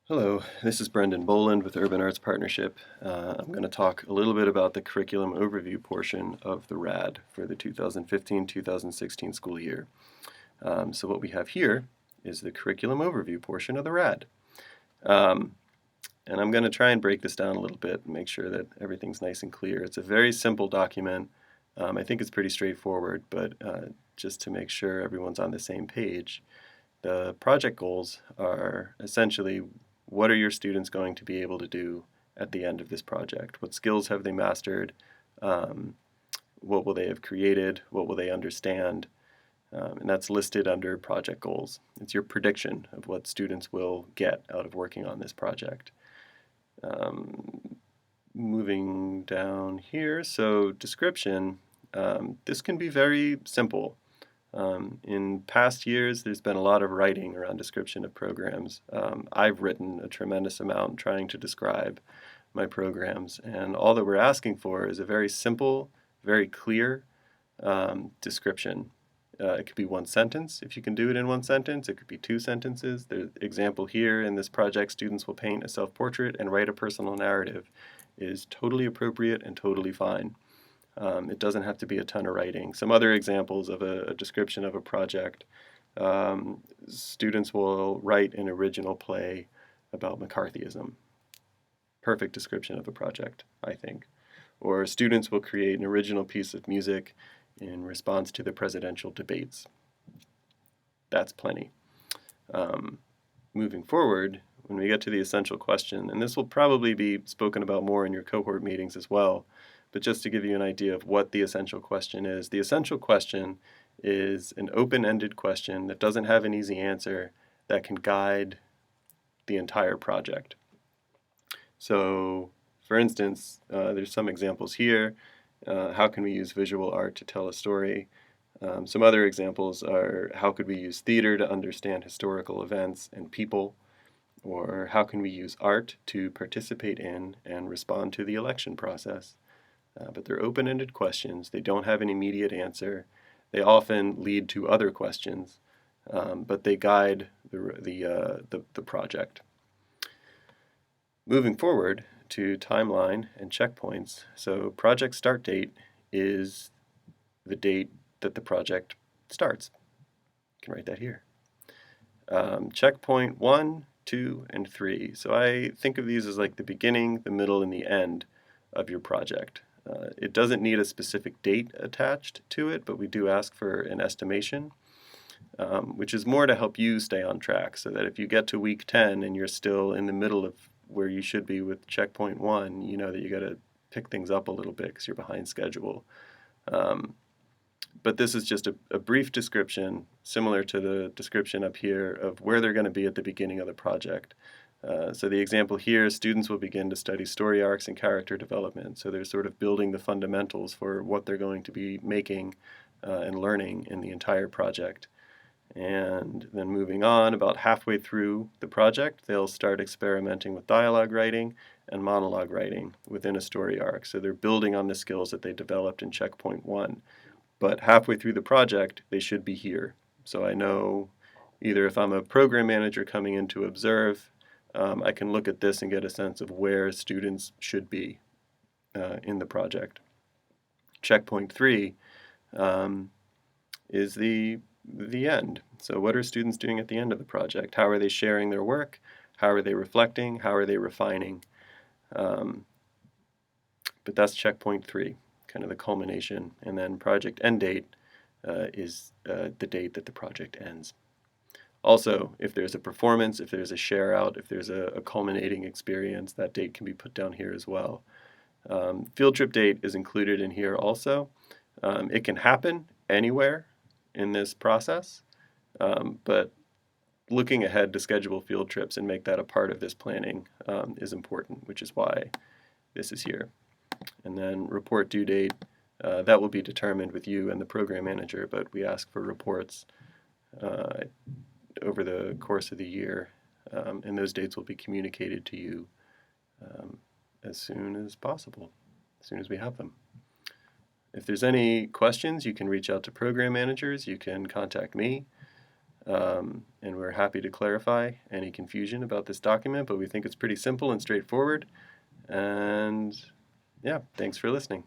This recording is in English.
Hello, this is Brendan Boland with Urban Arts Partnership. I'm going to talk a little bit about the curriculum overview portion of the RAD for the 2015-2016 school year. So what we have here is the curriculum overview portion of the RAD. And I'm going to try and break this down a little bit and make sure that everything's nice and clear. It's a very simple document. I think it's pretty straightforward, but just to make sure everyone's on the same page, the project goals are essentially what are your students going to be able to do at the end of this project? What skills have they mastered? What will they have created? What will they understand? And that's listed under project goals. It's your prediction of what students will get out of working on this project. Moving down here, so description, this can be very simple. In past years, there's been a lot of writing around description of programs. I've written a tremendous amount trying to describe my programs, and all that we're asking for is a very simple, very clear description. It could be one sentence, if you can do it in one sentence. It could be two sentences. The example here in this project, students will paint a self-portrait and write a personal narrative, is totally appropriate and totally fine. It doesn't have to be a ton of writing. Some other examples of a description of a project, students will write an original play about McCarthyism. Perfect description of a project, I think. Or students will create an original piece of music in response to the presidential debates. That's plenty. Moving forward, when we get to the essential question, and this will probably be spoken about more in your cohort meetings as well, but just to give you an idea of what the essential question is, the essential question is an open-ended question that doesn't have an easy answer that can guide the entire project. So, for instance, there's some examples here. How can we use visual art to tell a story? Some other examples are how could we use theater to understand historical events and people? Or how can we use art to participate in and respond to the election process? But they're open-ended questions. They don't have an immediate answer. They often lead to other questions, but they guide the project. Moving forward to timeline and checkpoints. So project start date is the date that the project starts. You can write that here. Checkpoint 1, 2, and 3. So I think of these as like the beginning, the middle, and the end of your project. It doesn't need a specific date attached to it, but we do ask for an estimation, which is more to help you stay on track, so that if you get to week 10 and you're still in the middle of where you should be with checkpoint 1, you know that you got to pick things up a little bit because you're behind schedule. But this is just a brief description, similar to the description up here, of where they're going to be at the beginning of the project. So the example here, students will begin to study story arcs and character development. So they're sort of building the fundamentals for what they're going to be making and learning in the entire project. And then moving on, about halfway through the project, they'll start experimenting with dialogue writing and monologue writing within a story arc. So they're building on the skills that they developed in checkpoint 1. But halfway through the project, they should be here. So I know either if I'm a program manager coming in to observe, I can look at this and get a sense of where students should be in the project. Checkpoint 3 is the end. So what are students doing at the end of the project? How are they sharing their work? How are they reflecting? How are they refining? But that's checkpoint 3, kind of the culmination. And then project end date is the date that the project ends. Also, if there's a performance, if there's a share out, if there's a culminating experience, that date can be put down here as well. Field trip date is included in here also. It can happen anywhere in this process, but looking ahead to schedule field trips and make that a part of this planning is important, which is why this is here. And then report due date, that will be determined with you and the program manager, but we ask for reports over the course of the year, and those dates will be communicated to you as soon as possible, as soon as we have them. If there's any questions, you can reach out to program managers, you can contact me. And we're happy to clarify any confusion about this document, but we think it's pretty simple and straightforward. And yeah, thanks for listening.